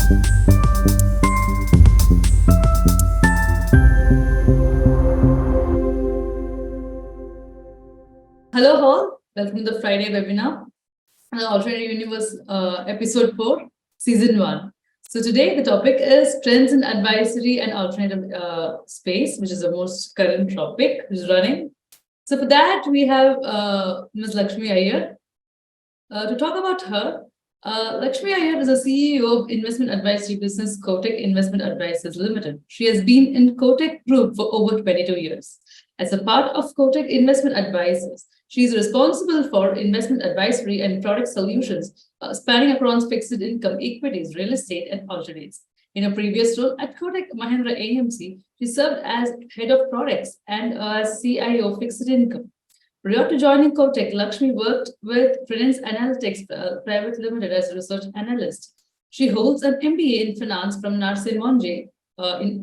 Hello all, welcome to the Friday webinar, Alternative Universe Episode 4, Season 1. So today the topic is Trends in Advisory and Alternative Space, which is the most current topic which is running. So for that, we have Ms. Lakshmi Iyer. To talk about her, Lakshmi Iyer is a CEO of investment advisory business Kotak Investment Advisors Limited. She has been in Kotak Group for over 22 years. As a part of Kotak Investment Advisors, she is responsible for investment advisory and product solutions spanning across fixed income, equities, real estate, and alternates. In her previous role at Kotak Mahindra AMC, she served as head of products and as CIO fixed income. Prior to joining Kotak, Lakshmi worked with Finance Analytics Private Limited as a research analyst. She holds an MBA in finance from Narsee Monjay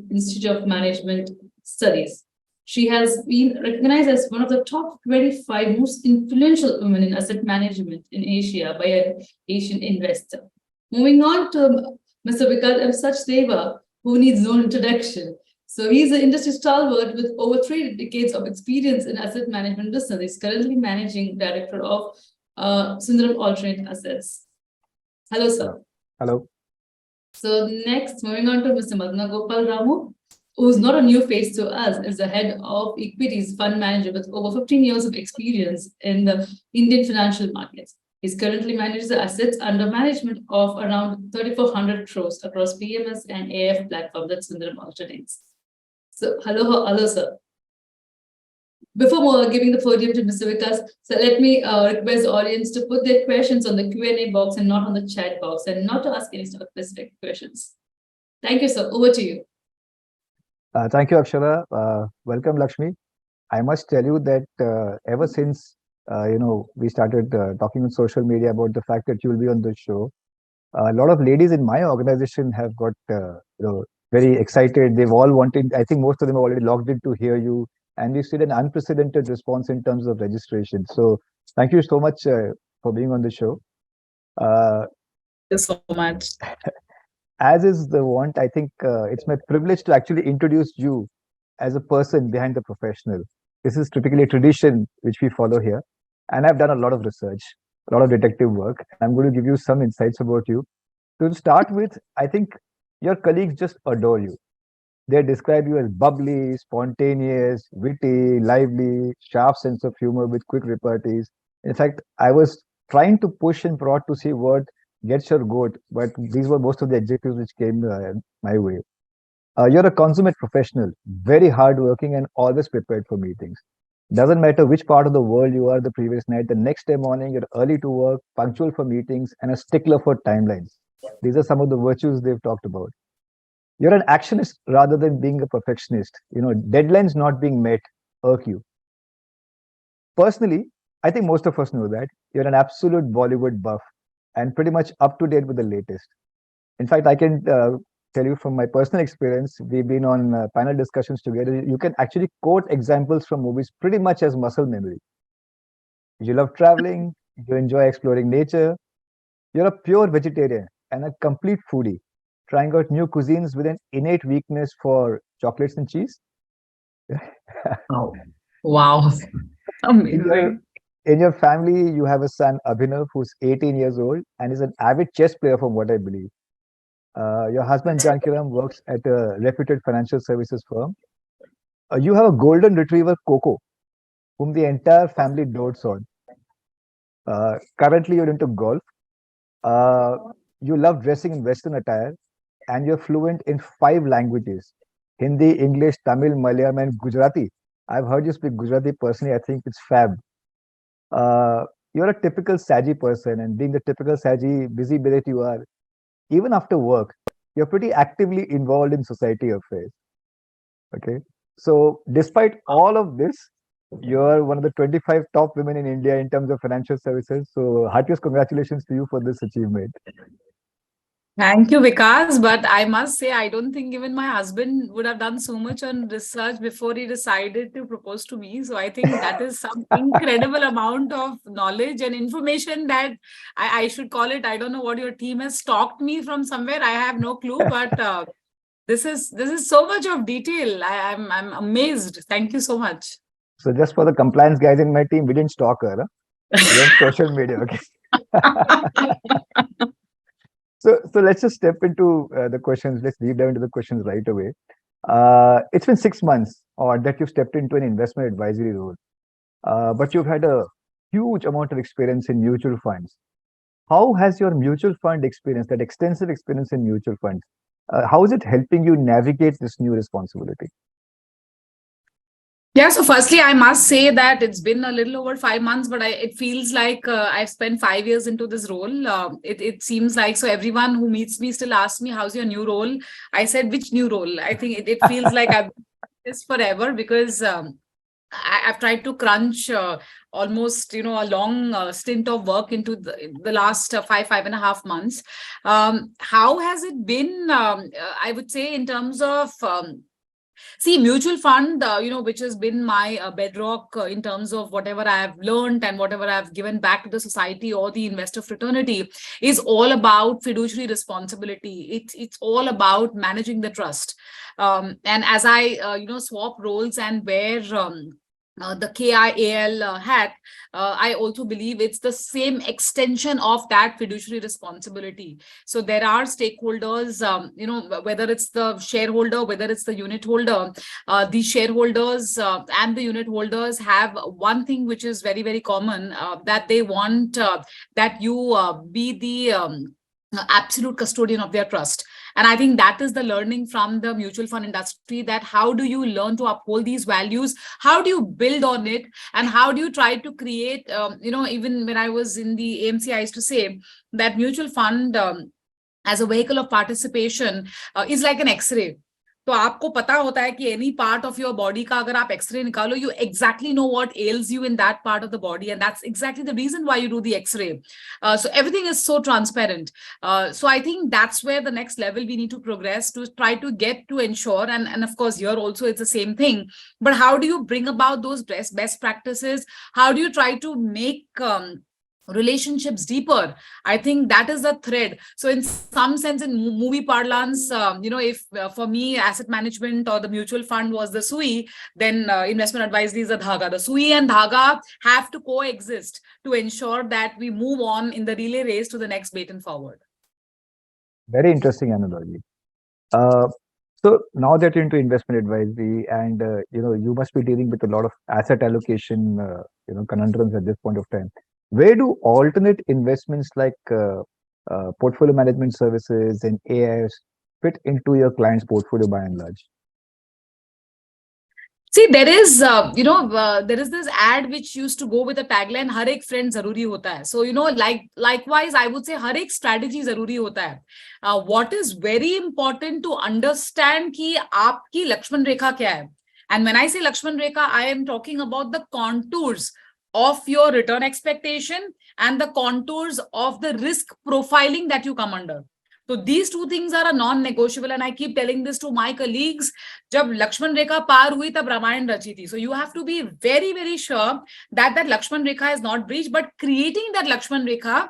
Institute of Management Studies. She has been recognized as one of the top 25 most influential women in asset management in Asia by an Asian investor. Moving on to Mr. Vikaas M Sachdeva, who needs no introduction. So he's an industry stalwart with over 3 decades of experience in asset management business. He's currently managing director of Sundaram Alternates. Hello, sir. Hello. So next, moving on to Mr. Madanagopal Ramu, who's not a new face to us, is the head of equities fund manager with over 15 years of experience in the Indian financial markets. He currently manages the assets under management of around 3,400 crores across PMS and AF platforms at Sundaram Alternates. So, hello, sir. Before giving the podium to Mr. Vikaas, so let me request the audience to put their questions on the Q&A box and not on the chat box, and not to ask any specific questions. Thank you, sir. Over to you. Thank you, Akshara. Welcome, Lakshmi. I must tell you that ever since we started talking on social media about the fact that you will be on the show, a lot of ladies in my organization have got very excited. They've all wanted. I think most of them are already logged in to hear you, and we've seen an unprecedented response in terms of registration. So thank you so much for being on the show. Thank you so much. As is the want, I think it's my privilege to actually introduce you as a person behind the professional. This is typically a tradition which we follow here. And I've done a lot of research, a lot of detective work. I'm going to give you some insights about you. To start with, I think your colleagues just adore you. They describe you as bubbly, spontaneous, witty, lively, sharp sense of humor with quick repartees. In fact, I was trying to push and prod to see what gets your goat, but these were most of the adjectives which came my way. You're a consummate professional, very hardworking and always prepared for meetings. Doesn't matter which part of the world you are the previous night, the next day morning, you're early to work, punctual for meetings, and a stickler for timelines. These are some of the virtues they've talked about. You're an actionist rather than being a perfectionist. Deadlines not being met irk you. Personally, I think most of us know that you're an absolute Bollywood buff and pretty much up to date with the latest. In fact, I can tell you from my personal experience, we've been on panel discussions together. You can actually quote examples from movies pretty much as muscle memory. You love traveling, you enjoy exploring nature. You're a pure vegetarian and a complete foodie, trying out new cuisines with an innate weakness for chocolates and cheese. Oh, wow. Amazing. In your family, you have a son, Abhinav, who's 18 years old and is an avid chess player from what I believe. Your husband, Jankiram, works at a reputed financial services firm. You have a golden retriever, Coco, whom the entire family dotes on. Currently, you're into golf. You love dressing in Western attire, and you're fluent in 5 languages: Hindi, English, Tamil, Malayalam, and Gujarati. I've heard you speak Gujarati personally. I think it's fab. You're a typical Saji person, and being the typical Saji busy bee that you are, even after work, you're pretty actively involved in society affairs. Okay. So despite all of this, you're one of the 25 top women in India in terms of financial services. So heartiest congratulations to you for this achievement. Thank you, Vikas. But I must say, I don't think even my husband would have done so much on research before he decided to propose to me. So I think that is some incredible amount of knowledge and information that I should call it. I don't know what your team has stalked me from somewhere. I have no clue, but this is so much of detail. I'm amazed. Thank you so much. So just for the compliance guys in my team, we didn't stalk her. Huh? We went social media. Okay. So let's just step into the questions. Let's deep dive into the questions right away. It's been 6 months or that you've stepped into an investment advisory role, but you've had a huge amount of experience in mutual funds. How has your mutual fund experience, that extensive experience in mutual funds, how is it helping you navigate this new responsibility? Yeah, so firstly, I must say that it's been a little over 5 months, but it feels like I've spent 5 years into this role. It seems like, so everyone who meets me still asks me, how's your new role? I said, which new role? I think it feels like I've been this forever because I've tried to crunch almost, a long stint of work into the last 5.5 months. How has it been? I would say in terms of see, mutual fund, which has been my bedrock in terms of whatever I have learned and whatever I've given back to the society or the investor fraternity, is all about fiduciary responsibility. It's all about managing the trust. And as I, swap roles and wear the KIAL hat, I also believe it's the same extension of that fiduciary responsibility. So there are stakeholders, whether it's the shareholder, whether it's the unit holder, the shareholders and the unit holders have one thing which is very, very common, that they want that you be the absolute custodian of their trust. And I think that is the learning from the mutual fund industry, that how do you learn to uphold these values? How do you build on it? And how do you try to create, even when I was in the AMC, I used to say that mutual fund as a vehicle of participation is like an X-ray. तो आपको पता होता है कि any part of your body का अगर आप x-ray निकालो, you exactly know what else you in that part of the body, and that's exactly the reason why you do the x-ray. So everything is so transparent. So I think that's where the next level we need to progress to try to get to ensure, and of course here also it's the same thing, but how do you bring about those best practices? How do you try to make relationships deeper? I think that is the thread. So in some sense, in movie parlance, if for me asset management or the mutual fund was the sui, then investment advisory is the dhaga. The sui and dhaga have to coexist to ensure that we move on in the relay race to the next baton forward. Very interesting analogy. So now that you're into investment advisory, and you must be dealing with a lot of asset allocation, conundrums at this point of time. Where do alternate investments like portfolio management services and AIS fit into your client's portfolio by and large? See, there is, there is this ad which used to go with a tagline, "Har ek friend zaruri hota hai." So, likewise, I would say, "Har ek strategy zaruri hota hai." What is very important to understand ki aapki Lakshman Rekha kya hai. And when I say Lakshman Rekha, I am talking about the contours of your return expectation and the contours of the risk profiling that you come under. So these two things are a non-negotiable, and I keep telling this to my colleagues. जब लक्ष्मण रेखा पार हुई तब रामायण रची थी. So you have to be very, very sure that that Lakshman Rekha is not breached, but creating that Lakshman Rekha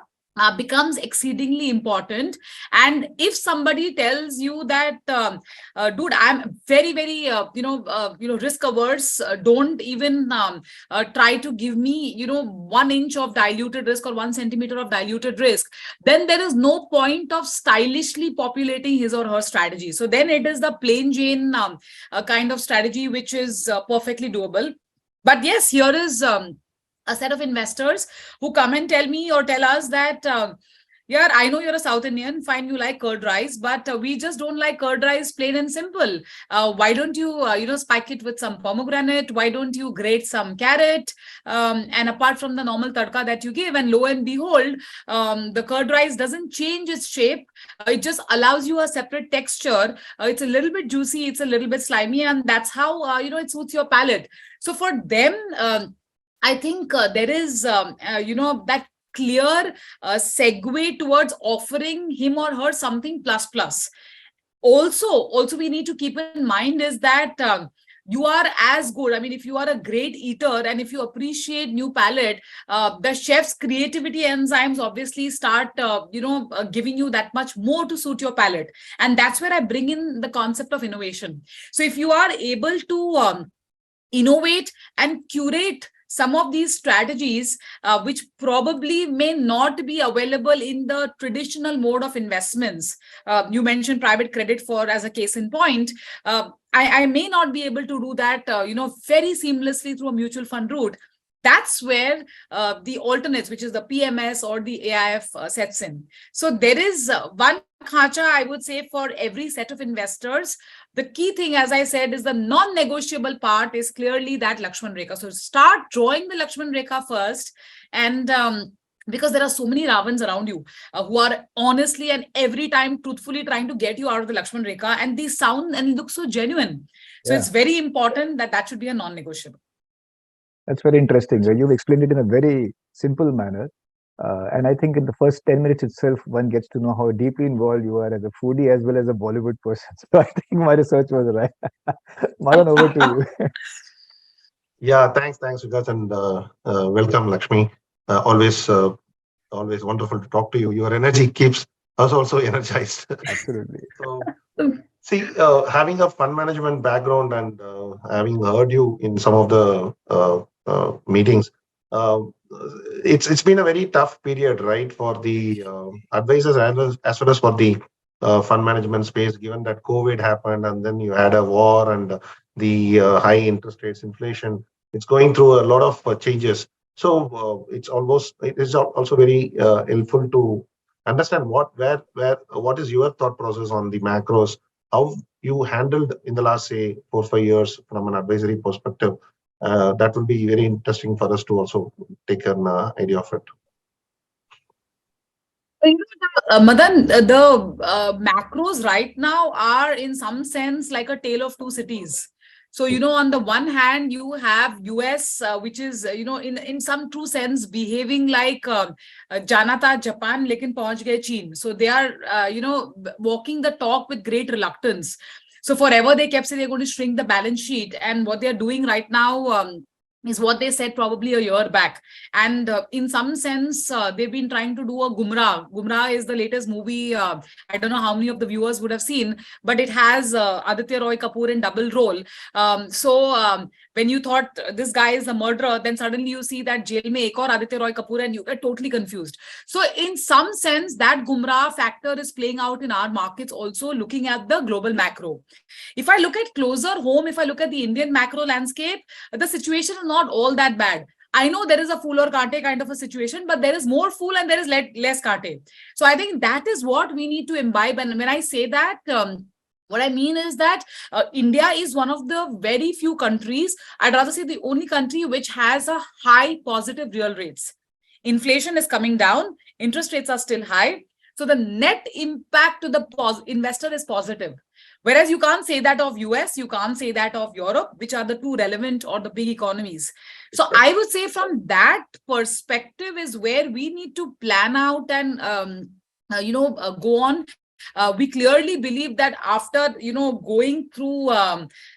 becomes exceedingly important. And if somebody tells you that, dude, I'm very, very, risk averse, don't even try to give me, 1 inch of diluted risk or 1 centimeter of diluted risk, then there is no point of stylishly populating his or her strategy. So then it is the plain Jane kind of strategy, which is perfectly doable. But yes, here is a set of investors who come and tell me or tell us that, yeah, I know you're a South Indian, fine, you like curd rice, but we just don't like curd rice plain and simple. Why don't you, spike it with some pomegranate? Why don't you grate some carrot? And apart from the normal tadka that you give, and lo and behold, the curd rice doesn't change its shape. It just allows you a separate texture. It's a little bit juicy, it's a little bit slimy, and that's how, it suits your palate. So for them, I think there is, that clear segue towards offering him or her something plus plus. Also we need to keep in mind is that you are as good. I mean, if you are a great eater and if you appreciate new palate, the chef's creativity enzymes obviously start, giving you that much more to suit your palate. And that's where I bring in the concept of innovation. So if you are able to innovate and curate some of these strategies, which probably may not be available in the traditional mode of investments. You mentioned private credit for as a case in point. I may not be able to do that, very seamlessly through a mutual fund route. That's where the alternates, which is the PMS or the AIF, sets in. So there is one khacha, I would say, for every set of investors. The key thing, as I said, is the non-negotiable part is clearly that Lakshman Rekha. So start drawing the Lakshman Rekha first, and because there are so many Ravans around you who are honestly and every time truthfully trying to get you out of the Lakshman Rekha, and they sound and look so genuine. So it's very important that that should be a non-negotiable. That's very interesting. You've explained it in a very simple manner. And I think in the first 10 minutes itself, one gets to know how deeply involved you are as a foodie as well as a Bollywood person. So I think my research was right. Madan, over to you. Yeah, thanks, Vikaas, and welcome, Lakshmi. Always wonderful to talk to you. Your energy keeps us also energized. Absolutely. So, see, having a fund management background and having heard you in some of the meetings, it's been a very tough period, right, for the advisors as well as for the fund management space, given that COVID happened and then you had a war and the high interest rates, inflation. It's going through a lot of changes. So it is also very helpful to understand what is your thought process on the macros, how you handled in the last, say, 4 or 5 years from an advisory perspective. That will be very interesting for us to also take an idea of it. Madan, the macros right now are in some sense like a tale of two cities. So, on the one hand, you have US, which is, in some true sense, behaving like Jana tha Japan, lekin pahunch gaye China. So they are, walking the talk with great reluctance. So forever they kept saying they're going to shrink the balance sheet. And what they're doing right now is what they said probably a year back. And in some sense, they've been trying to do a Gumrah. Gumrah is the latest movie. I don't know how many of the viewers would have seen, but it has Aditya Roy Kapoor in double role. When you thought this guy is a murderer, then suddenly you see that jail mein ek aur Aditya Roy Kapoor and you get totally confused. So in some sense, that Gumrah factor is playing out in our markets also, looking at the global macro. If I look at closer home, if I look at the Indian macro landscape, the situation is not all that bad. I know there is a fool or kante kind of a situation, but there is more fool and there is less kante. So I think that is what we need to imbibe. And when I say that, what I mean is that India is one of the very few countries, I'd rather say the only country which has a high positive real rates. Inflation is coming down, interest rates are still high. So the net impact to the investor is positive. Whereas you can't say that of US, you can't say that of Europe, which are the two relevant or the big economies. So I would say from that perspective is where we need to plan out and, go on. We clearly believe that after, going through,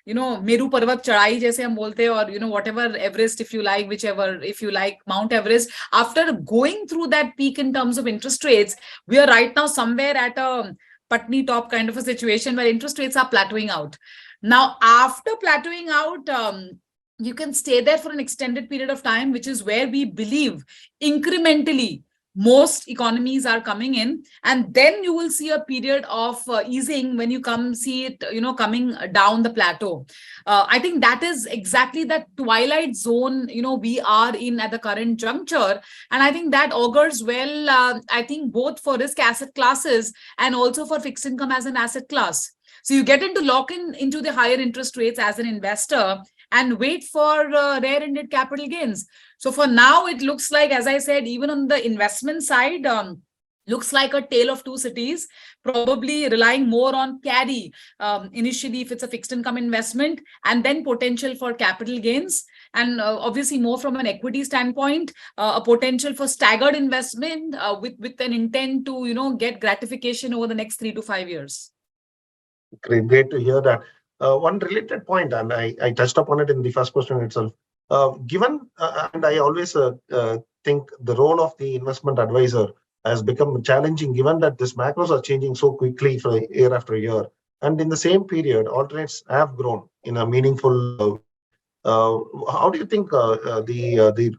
Meru Parvat Chadai, jaise hum bolte, or, whatever Everest, if you like, whichever, if you like Mount Everest, after going through that peak in terms of interest rates, we are right now somewhere at a Patni top kind of a situation where interest rates are plateauing out. Now, after plateauing out, you can stay there for an extended period of time, which is where we believe incrementally most economies are coming in, and then you will see a period of easing when you see it, coming down the plateau. I think that is exactly that twilight zone, we are in at the current juncture. And I think that augurs well, I think both for risk asset classes and also for fixed income as an asset class. So you get into lock into the higher interest rates as an investor and wait for rear-ended capital gains. So for now, it looks like, as I said, even on the investment side, looks like a tale of two cities, probably relying more on carry initially if it's a fixed income investment, and then potential for capital gains. And obviously more from an equity standpoint, a potential for staggered investment with an intent to, get gratification over the next 3 to 5 years. Great to hear that. One related point, and I touched upon it in the first question itself. Given, and I always think the role of the investment advisor has become challenging, given that these macros are changing so quickly for year after year. And in the same period, alternates have grown in a meaningful way. How do you think the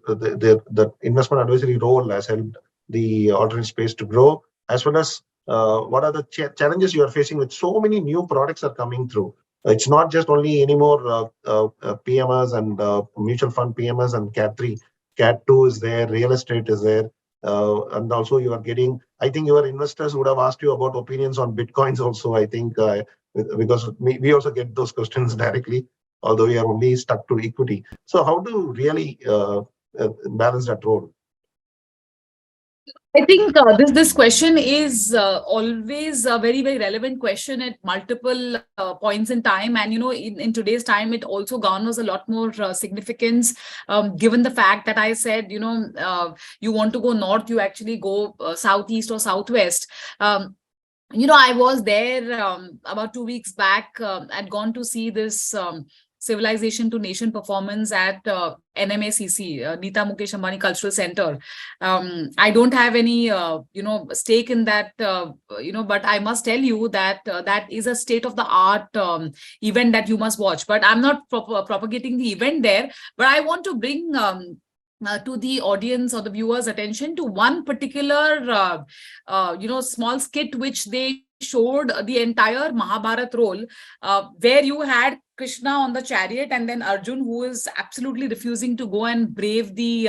investment advisory role has helped the alternate space to grow, as well as what are the challenges you are facing with so many new products are coming through? It's not just only anymore PMS and mutual fund PMS and Cat 3. Cat 2 is there, real estate is there. And also you are getting, I think your investors would have asked you about opinions on Bitcoins also, I think, because we also get those questions directly, although we are only stuck to equity. So how do you really balance that role? I think this question is always a very, very relevant question at multiple points in time. And, in today's time, it also garners a lot more significance, given the fact that I said, you want to go north, you actually go southeast or southwest. I was there about 2 weeks back. I'd gone to see this Civilization to Nation performance at NMACC, Nita Mukesh Ambani Cultural Center. I don't have any, stake in that, but I must tell you that that is a state-of-the-art event that you must watch. But I'm not propagating the event there, but I want to bring to the audience or the viewers' attention to one particular, small skit which they showed the entire Mahabharat role, where you had Krishna on the chariot and then Arjun, who is absolutely refusing to go and brave the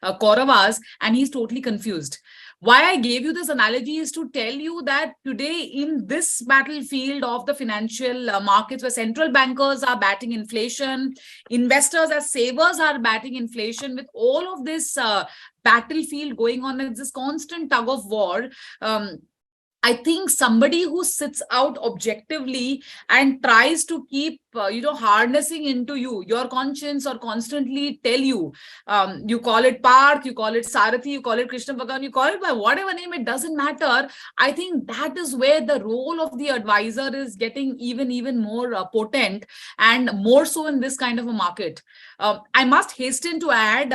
Kauravas, and he's totally confused. Why I gave you this analogy is to tell you that today in this battlefield of the financial markets, where central bankers are batting inflation, investors as savers are batting inflation, with all of this battlefield going on, it's this constant tug of war. I think somebody who sits out objectively and tries to keep, harnessing into your conscience, or constantly tell you, you call it Parth, you call it Sarathi, you call it Krishna Bhagavan, you call it by whatever name, it doesn't matter. I think that is where the role of the advisor is getting even more potent, and more so in this kind of a market. I must hasten to add,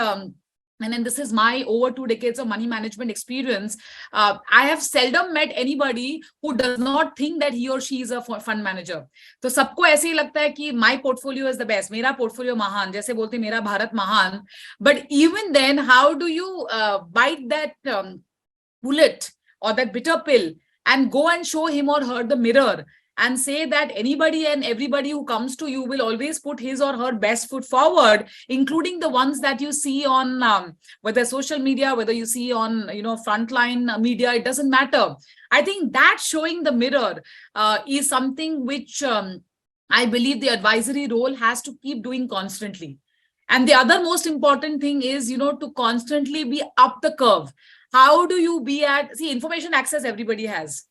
and then this is my over 2 decades of money management experience. I have seldom met anybody who does not think that he or she is a fund manager. तो सबको ऐसे ही लगता है कि my portfolio is the best, मेरा portfolio महान, जैसे बोलते मेरा भारत महान. But even then, how do you bite that bullet or that bitter pill and go and show him or her the mirror and say that anybody and everybody who comes to you will always put his or her best foot forward, including the ones that you see on whether social media, whether you see on frontline media, it doesn't matter. I think that showing the mirror is something which I believe the advisory role has to keep doing constantly. And the other most important thing is, to constantly be up the curve. How do you be information access everybody has.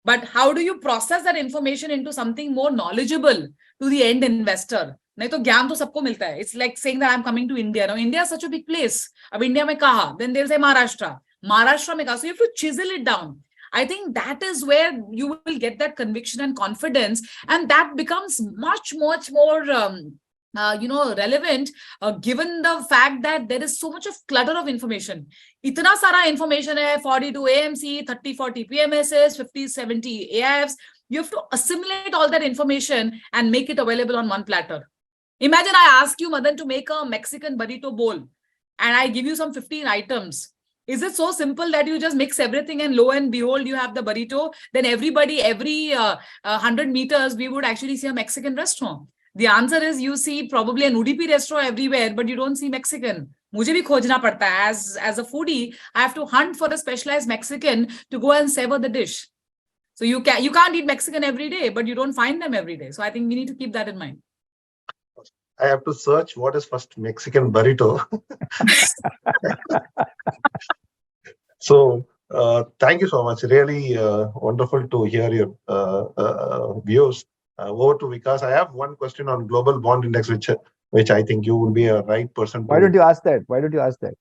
But how do you process that information into something more knowledgeable to the end investor? नहीं तो ज्ञान तो सबको मिलता है. It's like saying that I'm coming to India. Now, India is such a big place. अब India में कहा? Then they'll say Maharashtra. Maharashtra में कहा? So you have to chisel it down. I think that is where you will get that conviction and confidence, and that becomes much more relevant, given the fact that there is so much of clutter of information. Itna sara information hai, 42 AMC, 30-40 PMSs, 50-70 AIFs. You have to assimilate all that information and make it available on one platter. Imagine I ask you, Madan, to make a Mexican burrito bowl, and I give you some 15 items. Is it so simple that you just mix everything and lo and behold, you have the burrito? Then every 100 meters, we would actually see a Mexican restaurant. The answer is you see probably an UDP restaurant everywhere, but you don't see Mexican. मुझे भी खोजना पड़ता है. As a foodie, I have to hunt for a specialized Mexican to go and savor the dish. So you can't eat Mexican every day, but you don't find them every day. So I think we need to keep that in mind. I have to search what is first Mexican burrito. So Thank you so much. Really wonderful to hear your views. Over to Vikas. I have one question on global bond index, which I think you will be a right person Why don't to. you ask that? Why don't you ask that?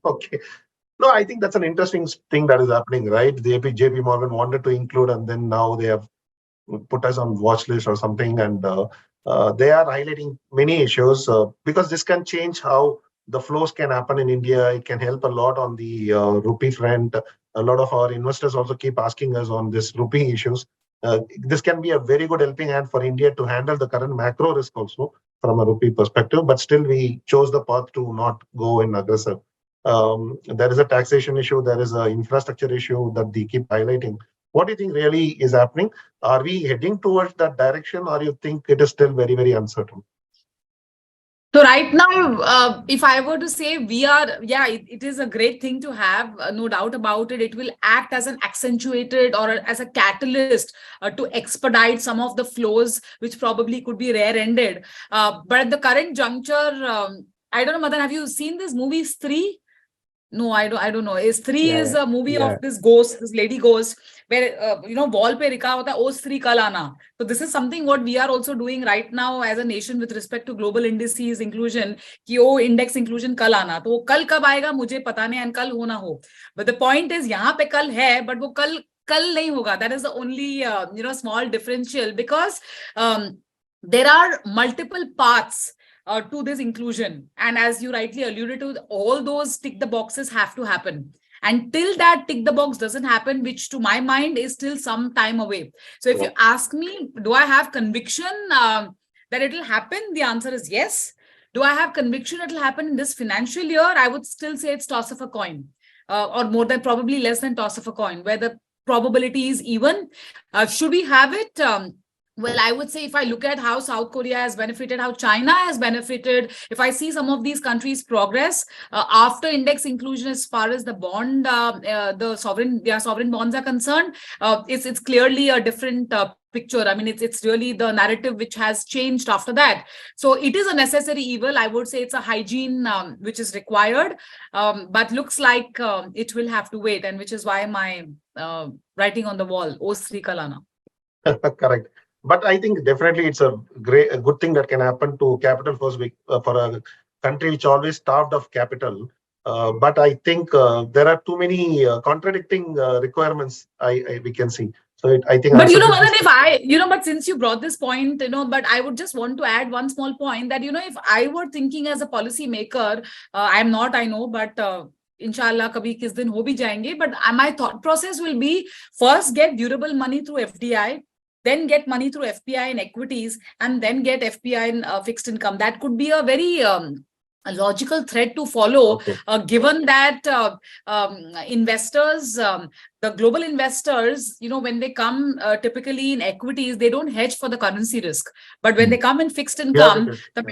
Okay. No, I think that's an interesting thing that is happening, right? The JP Morgan wanted to include, and then now they have put us on watch list or something, and they are highlighting many issues because this can change how the flows can happen in India. It can help a lot on the rupee front. A lot of our investors also keep asking us on this rupee issues. This can be a very good helping hand for India to handle the current macro risk also from a rupee perspective, but still we chose the path to not go in aggressive. There is a taxation issue, there is an infrastructure issue that they keep highlighting. What do you think really is happening? Are we heading towards that direction, or you think it is still very, very uncertain? So right now, if I were to say we are, yeah, it is a great thing to have, no doubt about it. It will act as an accentuated or as a catalyst to expedite some of the flows, which probably could be rear-ended. But at the current juncture, I don't know, Madan, have you seen this movie Three? No, I don't know. Three is a movie of this ghost, this lady ghost, where wall pe likha hota hai, "O Stree kal aana." So this is something what we are also doing right now as a nation with respect to global indices inclusion. कि ओ index inclusion कल आना, तो वो कल कब आएगा मुझे पता नहीं, and कल हो ना हो. But the point is यहाँ पे कल है, but वो कल नहीं होगा. That is the only small differential, because there are multiple paths to this inclusion. And as you rightly alluded to, all those tick the boxes have to happen. Until that tick the box doesn't happen, which to my mind is still some time away. So if you ask me, do I have conviction that it will happen? The answer is yes. Do I have conviction it will happen in this financial year? I would still say it's toss of a coin, or more than, probably less than toss of a coin, where the probability is even. Should we have it? Well, I would say if I look at how South Korea has benefited, how China has benefited, if I see some of these countries progress after index inclusion as far as the bond, the sovereign bonds are concerned, it's clearly a different picture. I mean, it's really the narrative which has changed after that. So it is a necessary evil. I would say it's a hygiene which is required, but looks like it will have to wait, and which is why my writing on the wall, O Sri Kalana. Correct. But I think definitely it's a good thing that can happen to capital for a country which always starved of capital. But I think there are too many contradicting requirements we can see. So I think. But Madan, but since you brought this point, but I would just want to add one small point that, if I were thinking as a policy maker, I'm not, I know, but inshallah kabhi kis din ho bhi jayenge, but my thought process will be, first get durable money through FDI, then get money through FPI in equities, and then get FPI in fixed income. That could be a very a logical thread to follow, given that investors, the global investors, when they come typically in equities, they don't hedge for the currency risk. But when they come in fixed income, the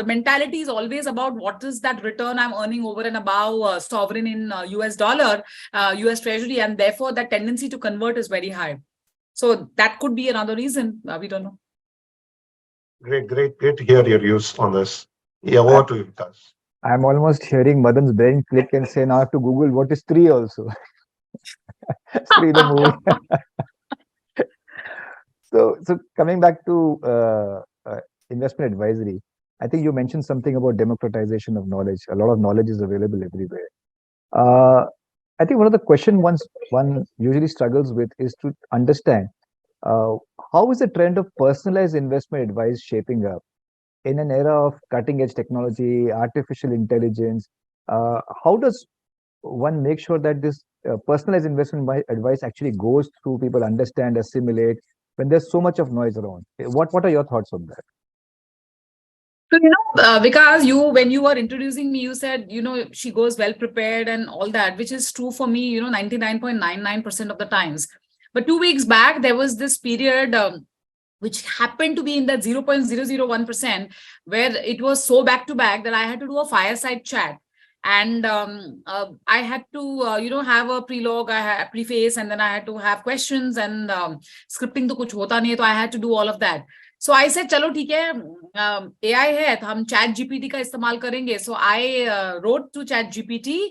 mentality is always about what is that return I'm earning over and above sovereign in US dollar, US treasury, and therefore that tendency to convert is very high. So that could be another reason. We don't know. Great to hear your views on this. Yeah, over to you, Vikaas. I'm almost hearing Madan's brain click and say, now I have to Google what is Stree also. Stree the movie. So coming back to investment advisory, I think you mentioned something about democratization of knowledge. A lot of knowledge is available everywhere. I think one of the questions one usually struggles with is to understand how is the trend of personalized investment advice shaping up in an era of cutting edge technology, artificial intelligence. How does one make sure that this personalized investment advice actually goes through, people understand, assimilate, when there's so much of noise around? What are your thoughts on that? So, because when you were introducing me, you said, she goes well prepared and all that, which is true for me, 99.99% of the times. But 2 weeks back, there was this period which happened to be in that 0.001%, where it was so back to back that I had to do a fireside chat. And I had to, have a prelogue, I had a preface, and then I had to have questions, and scripting to kuch hota nahi hai, so I had to do all of that. So I said, chalo theek hai, AI hai, hum chat GPT ka istemal karenge. So I wrote to chat GPT,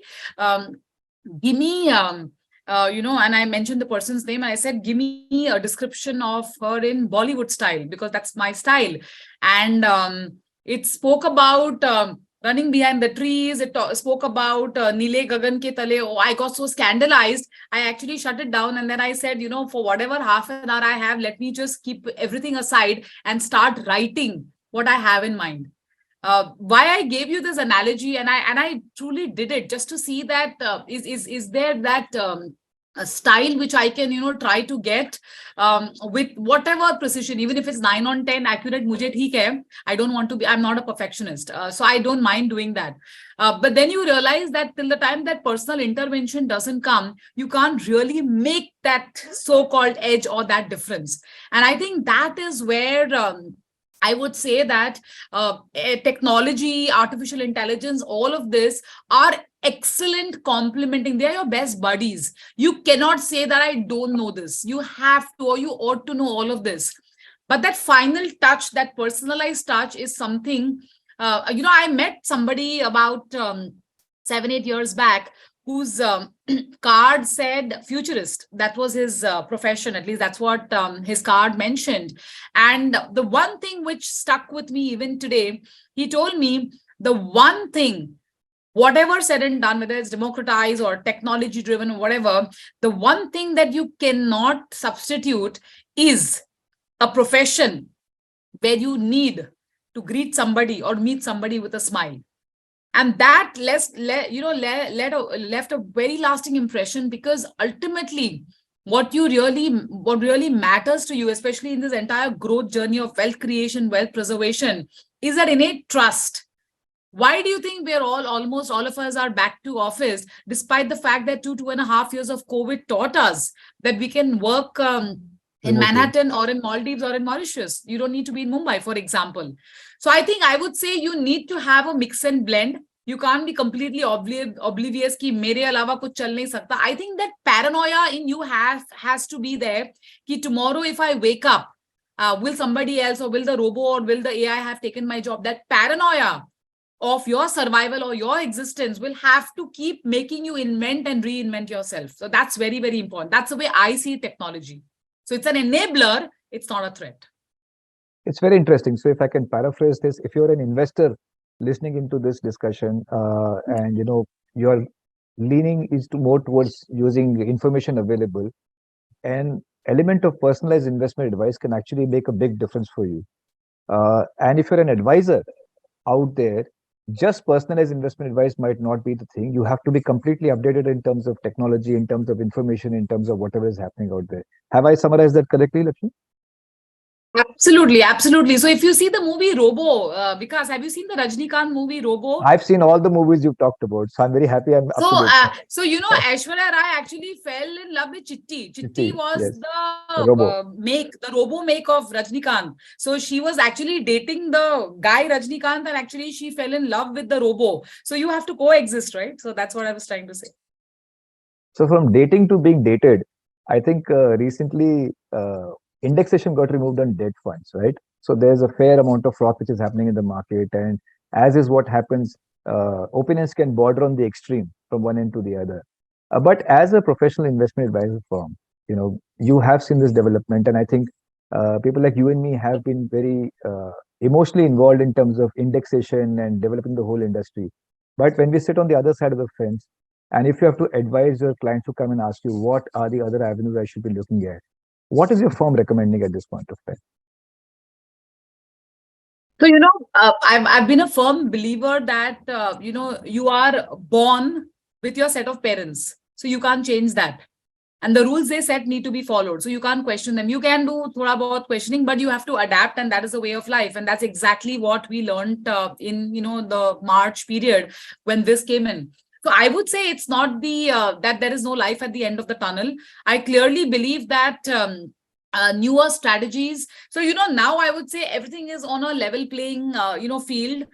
give me, and I mentioned the person's name. I said, give me a description of her in Bollywood style, because that's my style. And it spoke about running behind the trees. It spoke about Nile Gagan ke Tale. Oh, I got so scandalized. I actually shut it down. And then I said, for whatever half an hour I have, let me just keep everything aside and start writing what I have in mind. Why I gave you this analogy, and I truly did it just to see that is there that a style which I can try to get with whatever precision, even if it's 9 on 10 accurate. Mujhe theek hai. I don't want to be. I'm not a perfectionist, so I don't mind doing that. But then you realize that till the time that personal intervention doesn't come, you can't really make that so-called edge or that difference. And I think that is where. I would say that technology, artificial intelligence, all of this are excellent complementing. They are your best buddies. You cannot say that I don't know this. You have to, or you ought to know all of this. But that final touch, that personalized touch is something, I met somebody about 7-8 years back whose card said futurist. That was his profession. At least that's what his card mentioned. And the one thing which stuck with me even today, he told me the one thing, whatever said and done, whether it's democratized or technology driven or whatever, the one thing that you cannot substitute is a profession where you need to greet somebody or meet somebody with a smile. And that left a very lasting impression, because ultimately what really matters to you, especially in this entire growth journey of wealth creation, wealth preservation, is that innate trust. Why do you think we're almost all of us are back to office, despite the fact that 2.5 years of COVID taught us that we can work in Manhattan or in Maldives or in Mauritius? You don't need to be in Mumbai, for example. So I think I would say you need to have a mix and blend. You can't be completely oblivious ki mere alawa kuch chal nahi sakta. I think that paranoia in you has to be there. Ki tomorrow if I wake up, will somebody else or will the robo or will the AI have taken my job? That paranoia of your survival or your existence will have to keep making you invent and reinvent yourself. So that's very, very important. That's the way I see technology. So it's an enabler. It's not a threat. It's very interesting. So if I can paraphrase this, if you're an investor listening into this discussion, and your leaning is to more towards using information available, an element of personalized investment advice can actually make a big difference for you. And if you're an advisor out there, just personalized investment advice might not be the thing. You have to be completely updated in terms of technology, in terms of information, in terms of whatever is happening out there. Have I summarized that correctly, Lakshmi? Absolutely, absolutely. So if you see the movie Robo, Vikaas, have you seen the Rajnikant movie Robo? I've seen all the movies you've talked about, so I'm very happy. I'm up to date. So Aishwarya Rai actually fell in love with Chitti. Chitti was yes. the robo make of Rajnikant. So she was actually dating the guy Rajnikant, and actually she fell in love with the robo. So you have to coexist, right? So that's what I was trying to say. So from dating to being dated, I think recently indexation got removed on debt funds, right? So there's a fair amount of froth which is happening in the market, and as is what happens, opinions can border on the extreme from one end to the other. But as a professional investment advisor firm, you have seen this development, and I think people like you and me have been very emotionally involved in terms of indexation and developing the whole industry. But when we sit on the other side of the fence, and if you have to advise your clients to come and ask you what are the other avenues I should be looking at, what is your firm recommending at this point of time? So, I've been a firm believer that, you are born with your set of parents. So you can't change that. And the rules they set need to be followed. So you can't question them. You can do thoda bahut questioning, but you have to adapt. And that is a way of life. And that's exactly what we learned in, the March period when this came in. So I would say it's not that there is no life at the end of the tunnel. I clearly believe that newer strategies. So, now I would say everything is on a level playing, field.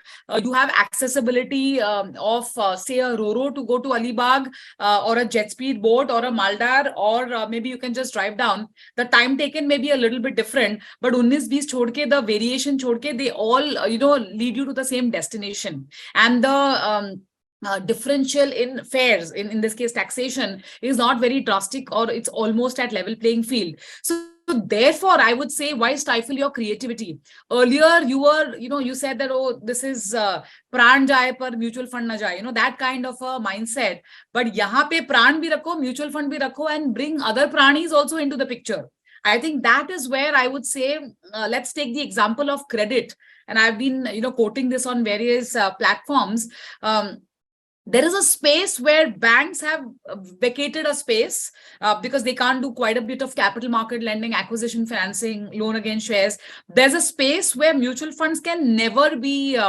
You have accessibility of, say, a Roro to go to Alibag, or a jet speed boat or a Maldar, or maybe you can just drive down. The time taken may be a little bit different, but 19-20 chhod ke, the variation chhod ke, they all, lead you to the same destination. And the differential in fares, in this case taxation, is not very drastic, or it's almost at level playing field. So therefore, I would say, why stifle your creativity? Earlier, you said that, oh, this is pran jaye par mutual fund na jaye, that kind of a mindset. But yahan pe pran bhi rakho, mutual fund bhi rakho, and bring other pranis also into the picture. I think that is where I would say, let's take the example of credit. And I've been, quoting this on various platforms. There is a space where banks have vacated a space because they can't do quite a bit of capital market lending, acquisition financing, loan against shares. There's a space where mutual funds can never be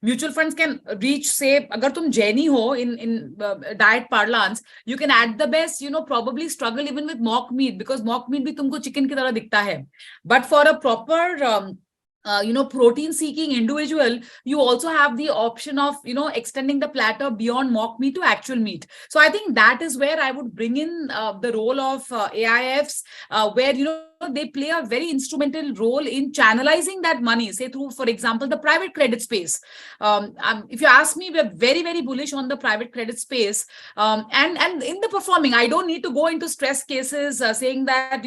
mutual funds can reach, say, agar tum Jaini ho in diet parlance, you can at the best, probably struggle even with mock meat, because mock meat bhi tumko chicken ki tarah dikhta hai. But for a proper protein seeking individual, you also have the option of, extending the platter beyond mock meat to actual meat. So I think that is where I would bring in the role of AIFs, where, they play a very instrumental role in channelizing that money, say through, for example, the private credit space. If you ask me, we're very, very bullish on the private credit space. And in the performing, I don't need to go into stress cases saying that,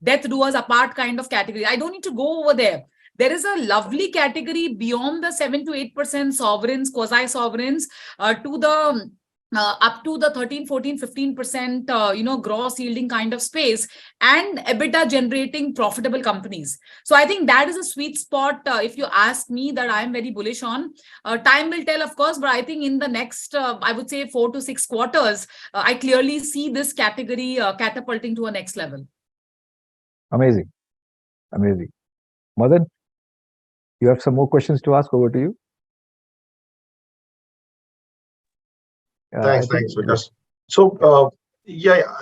death do us apart kind of category. I don't need to go over there. There is a lovely category beyond the 7 to 8% sovereigns, quasi-sovereigns, to the up to the 13, 14, 15%, gross yielding kind of space, and EBITDA generating profitable companies. So I think that is a sweet spot, if you ask me, that I am very bullish on. Time will tell, of course, but I think in the next, I would say 4 to 6 quarters, I clearly see this category catapulting to a next level. Amazing. Amazing. Madan, you have some more questions to ask. Over to you. Thanks, Vikaas. So,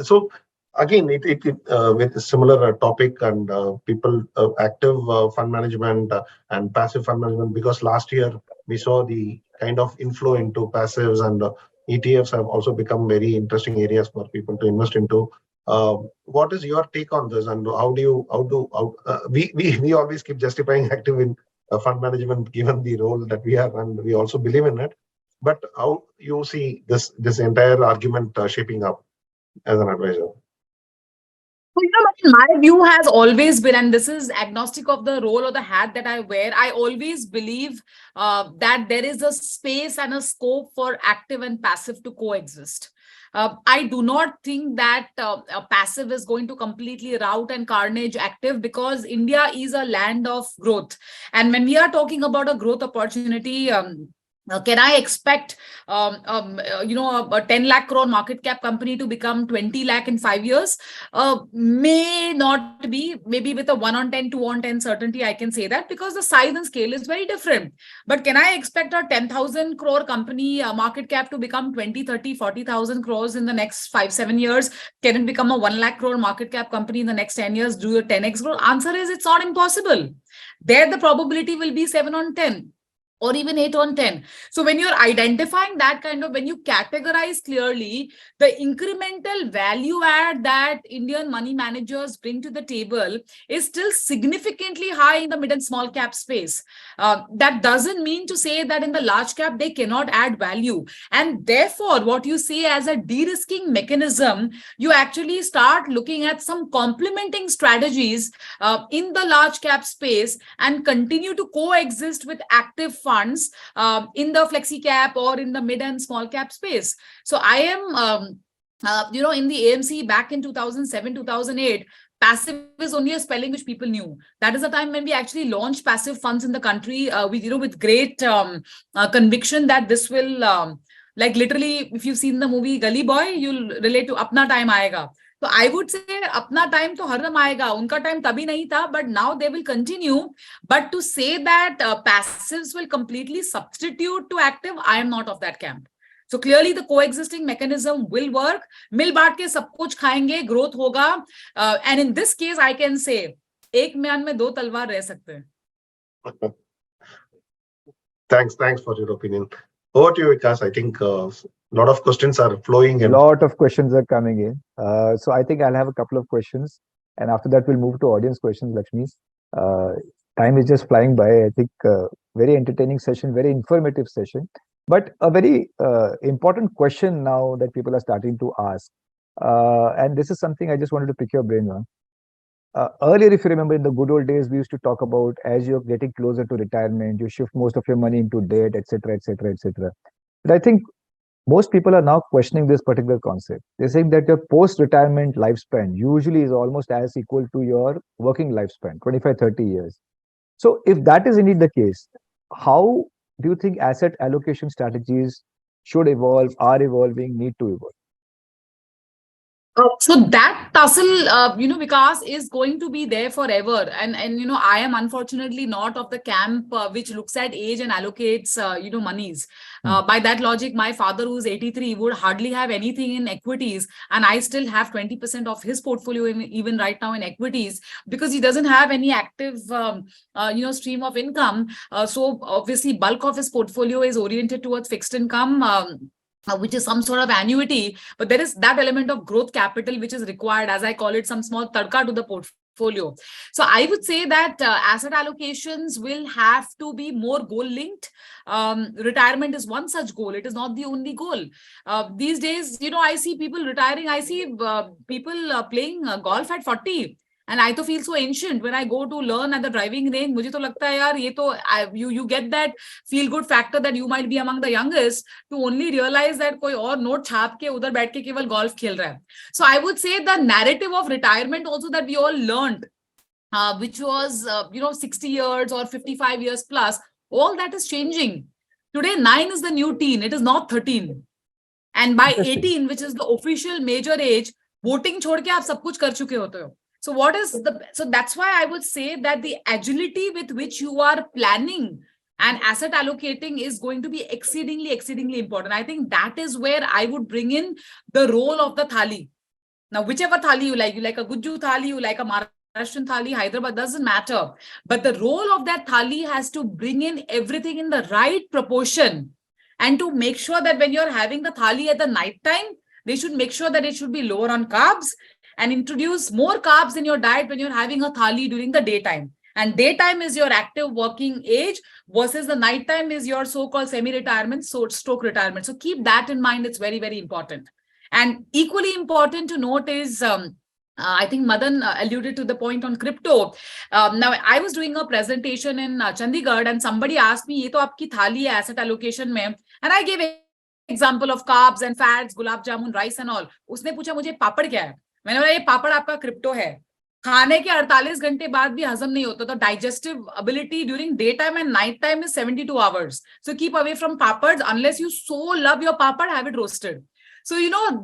so again, it with a similar topic, and people active fund management and passive fund management, because last year we saw the kind of inflow into passives, and ETFs have also become very interesting areas for people to invest into. What is your take on this, and we always keep justifying active in fund management given the role that we are, and we also believe in it. But how you see this entire argument shaping up as an advisor? My view has always been, and this is agnostic of the role or the hat that I wear, I always believe that there is a space and a scope for active and passive to coexist. I do not think that passive is going to completely rout and carnage active, because India is a land of growth. And when we are talking about a growth opportunity, can I expect, a 10 lakh crore market cap company to become 20 lakh in 5 years? May not be. Maybe with a 1 on 10, 2 on 10 certainty, I can say that, because the size and scale is very different. But can I expect a 10,000 crore company market cap to become 20, 30, 40,000 crores in the next 5, 7 years? Can it become a 1 lakh crore market cap company in the next 10 years? Do a 10x growth? Answer is, it's not impossible. There, the probability will be 7 on 10. Or even 8 on 10. So when you're identifying that kind of, when you categorize clearly, the incremental value add that Indian money managers bring to the table is still significantly high in the mid and small cap space. That doesn't mean to say that in the large cap, they cannot add value. And therefore, what you see as a de-risking mechanism, you actually start looking at some complementing strategies in the large cap space, and continue to coexist with active funds in the flexi cap or in the mid and small cap space. So I am, in the AMC back in 2007, 2008, passive is only a spelling which people knew. That is the time when we actually launched passive funds in the country with great conviction that this will, like literally, if you've seen the movie Gully Boy, you'll relate to Apna Time Aayega. So I would say apna time to haram aayega, unka time tabhi nahi tha, but now they will continue. But to say that passives will completely substitute to active, I am not of that camp. So clearly the coexisting mechanism will work. Mil baat ke sab kuch khayenge, growth hoga. And in this case, I can say, ek myan mein do talwar reh sakte hain. Thanks for your opinion. Over to you, Vikaas. I think a lot of questions are flowing in. A lot of questions are coming in. So I think I'll have a couple of questions, and after that we'll move to audience questions, Lakshmi. Time is just flying by. I think very entertaining session, very informative session. But a very important question now that people are starting to ask, and this is something I just wanted to pick your brain on. Earlier, if you remember, in the good old days, we used to talk about as you're getting closer to retirement, you shift most of your money into debt, etc., etc., etc. But I think most people are now questioning this particular concept. They're saying that your post-retirement lifespan usually is almost as equal to your working lifespan, 25, 30 years. So if that is indeed the case, how do you think asset allocation strategies should evolve, are evolving, need to evolve? So that tussle, Vikas, is going to be there forever. And I am unfortunately not of the camp which looks at age and allocates, monies. By that logic, my father, who's 83, would hardly have anything in equities. And I still have 20% of his portfolio even right now in equities, because he doesn't have any active, stream of income. So obviously, bulk of his portfolio is oriented towards fixed income. Which is some sort of annuity, but there is that element of growth capital which is required, as I call it, some small tadka to the portfolio. So I would say that asset allocations will have to be more goal linked. Retirement is one such goal. It is not the only goal. These days, I see people retiring. I see people playing golf at 40. And I to feel so ancient when I go to learn at the driving range. मुझे तो लगता है यार, ये तो you get that feel good factor that you might be among the youngest to only realize that कोई और note छाप के उधर बैठ के केवल golf खेल रहा है. So I would say the narrative of retirement also that we all learned, which was 60 years or 55 years plus, all that is changing. Today 9 is the new teen. It is not 13. And by 18, which is the official major age, voting छोड़ के आप सब कुछ कर चुके होते हो. So that's why I would say that the agility with which you are planning and asset allocating is going to be exceedingly important. I think that is where I would bring in the role of the thali. Now, whichever thali you like a Gujju thali, you like a Maharashtrian thali, Hyderabad, doesn't matter. But the role of that thali has to bring in everything in the right proportion, and to make sure that when you're having the thali at the night time, they should make sure that it should be lower on carbs, and introduce more carbs in your diet when you're having a thali during the daytime. And daytime is your active working age versus the nighttime is your so-called semi-retirement, stroke retirement. So keep that in mind. It's very important. And equally important to note is, I think Madan alluded to the point on crypto. Now, I was doing a presentation in Chandigarh and somebody asked me, ये तो आपकी थाली है asset allocation में. And I gave an example of carbs and fats, gulab jamun, rice and all. उसने पूछा मुझे पापड़ क्या है? मैंने बोला ये पापड़ आपका क्रिप्टो है. खाने के 48 घंटे बाद भी हजम नहीं होता. तो digestive ability during daytime and nighttime is 72 hours. So keep away from papads unless you so love your papad, have it roasted. So,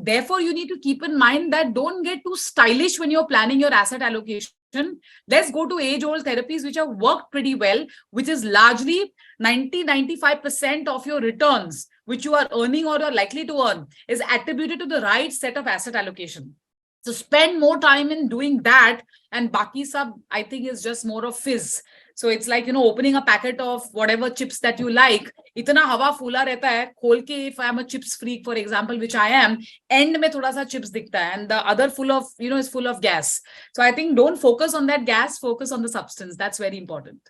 therefore you need to keep in mind that don't get too stylish when you're planning your asset allocation. Let's go to age-old therapies which have worked pretty well, which is largely 90-95% of your returns, which you are earning or you're likely to earn, is attributed to the right set of asset allocation. So spend more time in doing that, and baki sab, I think, is just more of fizz. So it's like, opening a packet of whatever chips that you like. Itna hawa foola rehta hai, khol ke, if I am a chips freak, for example, which I am, end mein thoda sa chips dikhta hai, and the other full of, is full of gas. So I think don't focus on that gas, focus on the substance. That's very important.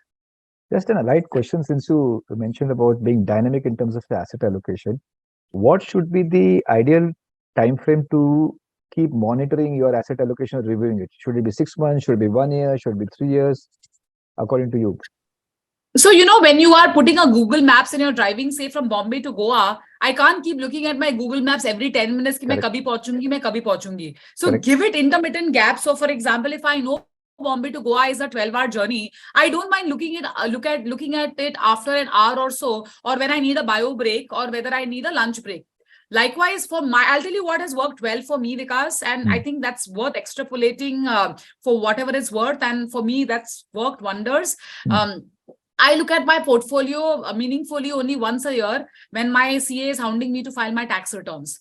Just a light question, since you mentioned about being dynamic in terms of the asset allocation, what should be the ideal time frame to keep monitoring your asset allocation or reviewing it? Should it be 6 months? Should it be 1 year? Should it be 3 years? According to you? So, when you are putting a Google Maps and you're driving, say, from Bombay to Goa, I can't keep looking at my Google Maps every 10 minutes. Ki main kabhi pahunchungi. So give it intermittent gaps. So, for example, if I know Bombay to Goa is a 12-hour journey, I don't mind looking at it after an hour or so, or when I need a bio break, or whether I need a lunch break. Likewise, I'll tell you what has worked well for me, Vikaas, and I think that's worth extrapolating for whatever it's worth. And for me, that's worked wonders. I look at my portfolio meaningfully only once a year when my CA is hounding me to file my tax returns.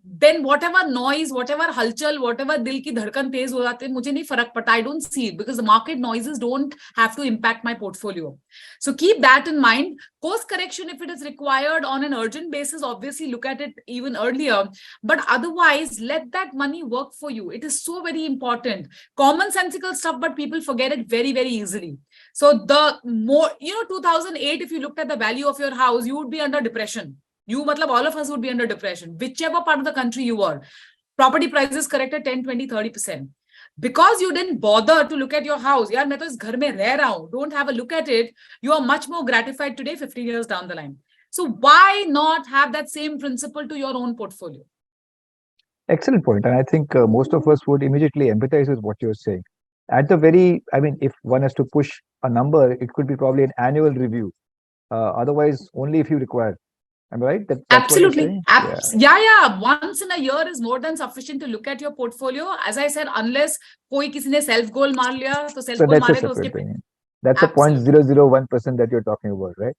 Then whatever noise, whatever halchal, whatever dil ki dhadkan tez ho jate, mujhe nahi farak padta. I don't see it because the market noises don't have to impact my portfolio. So keep that in mind. Course correction, if it is required on an urgent basis, obviously look at it even earlier. But otherwise, let that money work for you. It is so very important. Commonsensical stuff, but people forget it very, very easily. So the more, 2008, if you looked at the value of your house, you would be under depression. All of us would be under depression, whichever part of the country you were. Property prices corrected 10, 20, 30%. Because you didn't bother to look at your house, yaar, main to is ghar mein reh raha hu, don't have a look at it, you are much more gratified today, 15 years down the line. So why not have that same principle to your own portfolio? Excellent point. And I think most of us would immediately empathize with what you're saying. At the very, I mean, if one has to push a number, it could be probably an annual review. Otherwise, only if you require. Am I right? That's Absolutely. Yeah. Once in a year is more than sufficient to look at your portfolio. As I said, unless koi kisi ne self goal maar liya, to self goal that's a maare to separate uske thing. That's a 0.001% that you're talking about, right?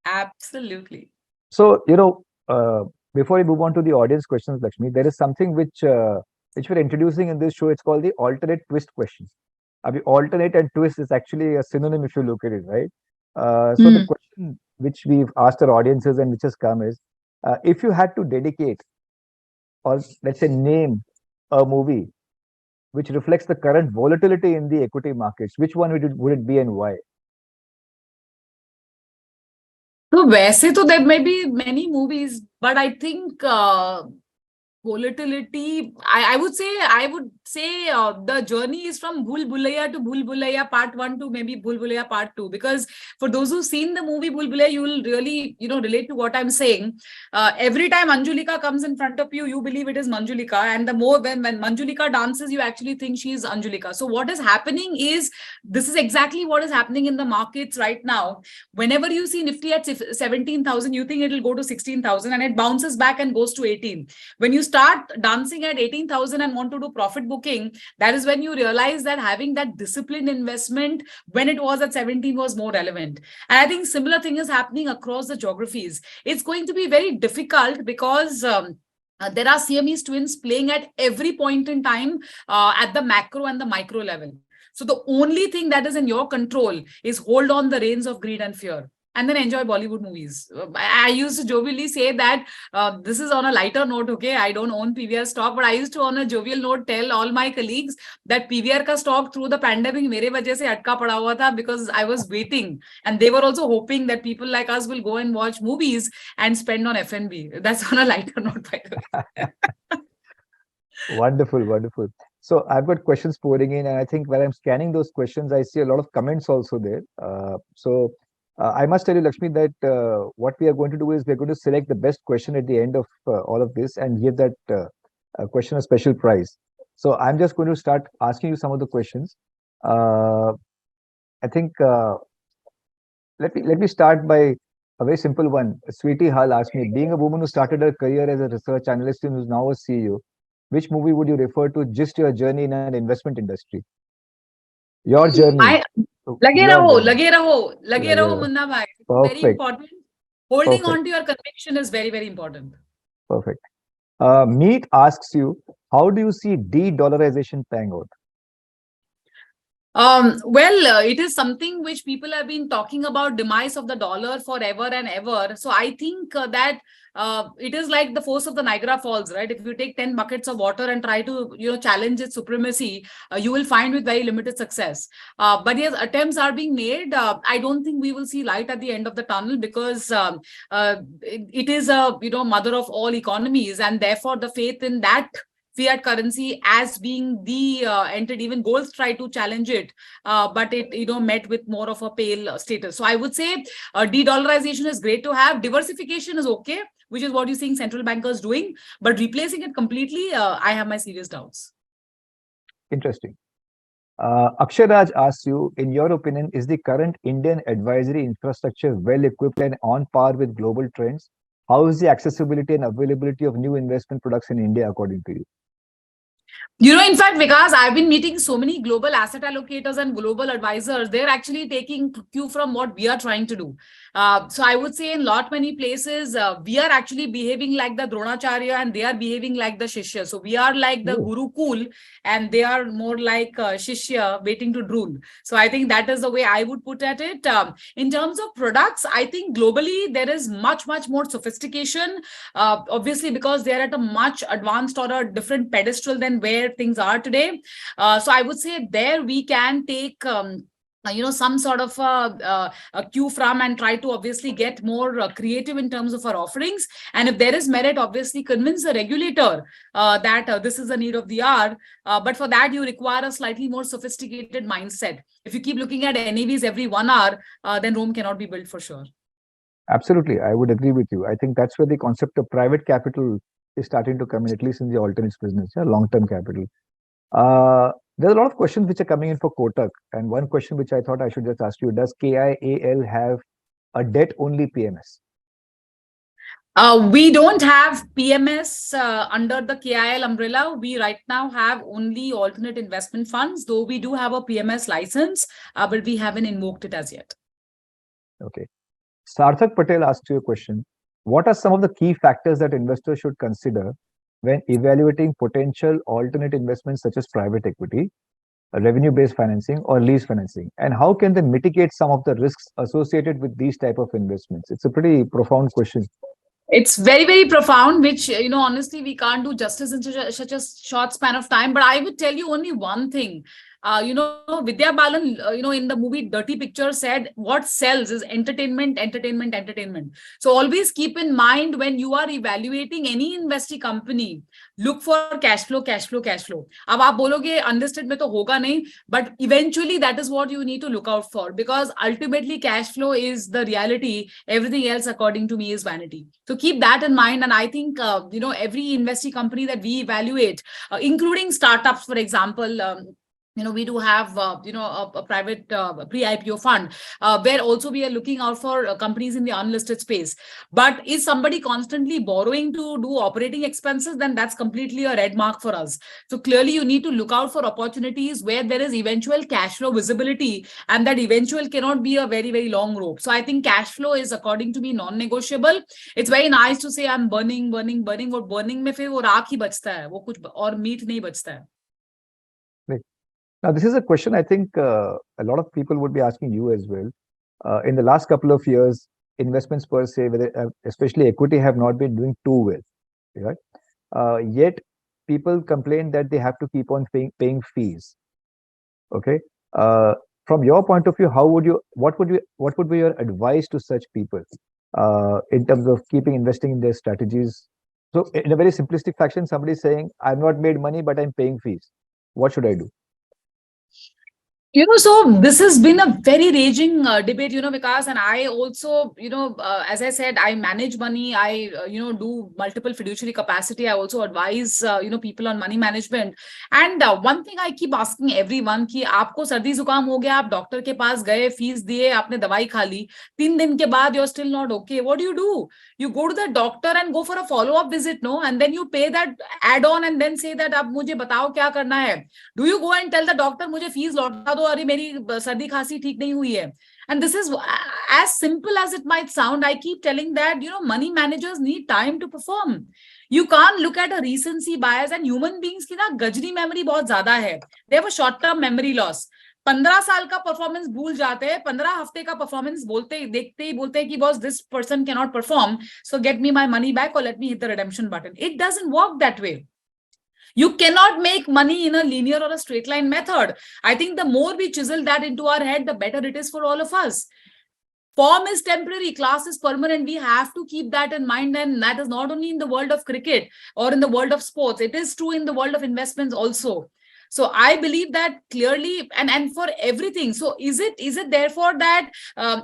Absolutely. So, before we move on to the audience questions, Lakshmi, there is something which we're introducing in this show. It's called the alternate twist questions. Alternate and twist is actually a synonym if you look at it, right? So the question which we've asked our audiences and which has come is, if you had to dedicate or let's say name a movie which reflects the current volatility in the equity markets, which one would it be and why? So, वैसे तो there may be many movies, but I think volatility, I would say the journey is from Bhool Bhulaiya to Bhool Bhulaiya Part 1 to maybe Bhool Bhulaiya Part 2, because for those who've seen the movie Bhool Bhulaiya, you will really relate to what I'm saying. Every time Anjulika comes in front of you, you believe it is Manjulika, and the more when Manjulika dances, you actually think she is Anjulika. So what is happening is, this is exactly what is happening in the markets right now. Whenever you see Nifty at 17,000, you think it will go to 16,000 and it bounces back and goes to 18. When you start dancing at 18,000 and want to do profit booking, that is when you realize that having that disciplined investment when it was at 17 was more relevant. And I think similar thing is happening across the geographies. It's going to be very difficult because there are Siamese twins playing at every point in time at the macro and the micro level. So the only thing that is in your control is hold on the reins of greed and fear, and then enjoy Bollywood movies. I used to jovially say that this is on a lighter note, okay? I don't own PVR stock, but I used to on a jovial note tell all my colleagues that PVR ka stock through the pandemic mere wajah se atka pada hua tha, because I was waiting. And they were also hoping that people like us will go and watch movies and spend on F&B. That's on a lighter note, by the way. Wonderful, wonderful. So I've got questions pouring in, and I think when I'm scanning those questions, I see a lot of comments also there. I must tell you, Lakshmi, that what we are going to do is we're going to select the best question at the end of all of this and give that question a special prize. So I'm just going to start asking you some of the questions. I think let me start by a very simple one. Sweetie Hal asked me, being a woman who started her career as a research analyst and who's now a CEO, which movie would you refer to just your journey in an investment industry? Your journey. Lage raho, Munna bhai. Very important. Holding on to your conviction is very, very important. Perfect. Meet asks you, how do you see de-dollarization playing out? It is something which people have been talking about, demise of the dollar forever and ever. So I think that it is like the force of the Niagara Falls, right? If you take 10 buckets of water and try to, challenge its supremacy, you will find with very limited success. But yes, attempts are being made. I don't think we will see light at the end of the tunnel, because it is a, mother of all economies, and therefore the faith in that fiat currency as being the entered, even gold tried to challenge it, but it met with more of a pale status. So I would say de-dollarization is great to have. Diversification is okay, which is what you're seeing central bankers doing, but replacing it completely, I have my serious doubts. Interesting. Aksharaj asks you, in your opinion, is the current Indian advisory infrastructure well equipped and on par with global trends? How is the accessibility and availability of new investment products in India according to you? In fact, Vikaas, I've been meeting so many global asset allocators and global advisors. They're actually taking cue from what we are trying to do. So I would say in many places, we are actually behaving like the Dronacharya and they are behaving like the Shishya. So we are like the Guru cool and they are more like Shishya waiting to drool. So I think that is the way I would put at it. In terms of products, I think globally there is much, much more sophistication, obviously because they are at a much advanced or a different pedestal than where things are today. So I would say there we can take some sort of a queue from, and try to obviously get more creative in terms of our offerings. And if there is merit, obviously convince the regulator that this is the need of the hour. But for that, you require a slightly more sophisticated mindset. If you keep looking at NAVs every 1 hour, then Rome cannot be built for sure. Absolutely, I would agree with you. I think that's where the concept of private capital is starting to come in, at least in the alternates business, long-term capital. There's a lot of questions which are coming in for Kotak, and one question which I thought I should just ask you: does KIAL have a debt-only PMS? We don't have PMS under the KIL umbrella. We right now have only alternate investment funds, though we do have a PMS license, but we haven't invoked it as yet. Okay. Sarthak Patel asked you a question. What are some of the key factors that investors should consider when evaluating potential alternate investments such as private equity, revenue-based financing, or lease financing? And how can they mitigate some of the risks associated with these type of investments? It's a pretty profound question. It's very, very profound, which, honestly, we can't do justice in such a short span of time. But I would tell you only one thing. Vidya Balan, in the movie Dirty Picture said, what sells is entertainment, entertainment, entertainment. So always keep in mind when you are evaluating any investee company, look for cash flow, cash flow, cash flow. Ab aap bologe unlisted mein to hoga nahi, but eventually that is what you need to look out for, because ultimately cash flow is the reality. Everything else, according to me, is vanity. So keep that in mind. And I think, every investee company that we evaluate, including startups, for example, we do have, a private pre-IPO fund where also we are looking out for companies in the unlisted space. But is somebody constantly borrowing to do operating expenses? Then that's completely a red mark for us. So clearly you need to look out for opportunities where there is eventual cash flow visibility, and that eventual cannot be a very, very long rope. So I think cash flow is, according to me, non-negotiable. It's very nice to say I'm burning. What burning में फिर वो राख ही बचता है, वो कुछ और meet नहीं बचता है. Now, this is a question I think a lot of people would be asking you as well. In the last couple of years, investments per se, especially equity, have not been doing too well, right? Yet, people complain that they have to keep on paying fees. Okay. From your point of view, what would be your advice to such people in terms of investing in their strategies? So, in a very simplistic fashion, somebody is saying, "I've not made money, but I'm paying fees. What should I do?" So this has been a very raging debate, Vikaas, and I also, as I said, I manage money. I, do multiple fiduciary capacity. I also advise, people on money management. And one thing I keep asking everyone कि आपको सर्दी जुकाम हो गया, आप doctor के पास गए, fees दिए, आपने दवाई खा ली, 3 दिन के बाद you're still not okay. What do? You go to the doctor and go for a follow-up visit, no? And then you pay that add-on and then say that अब मुझे बताओ क्या करना है. Do you go and tell the doctor मुझे फीस लौटा दो, अरे मेरी सर्दी खांसी ठीक नहीं हुई है? And this is as simple as it might sound. I keep telling that, money managers need time to perform. You can't look at a recency bias, and human beings की ना गजनी memory बहुत ज्यादा है. They have a short-term memory loss. 15 साल का performance भूल जाते हैं, 15 हफ्ते का परफॉर्मेंस देखते ही कि boss this person can not perform, so get me my money back or let me hit the redemption button. It doesn't work that way. You cannot make money in a linear or a straight line method. I think the more we chisel that into our head, the better it is for all of us. Form is temporary, class is permanent. We have to keep that in mind. And that is not only in the world of cricket or in the world of sports. It is true in the world of investments also. So I believe that clearly, and for everything. So is it therefore that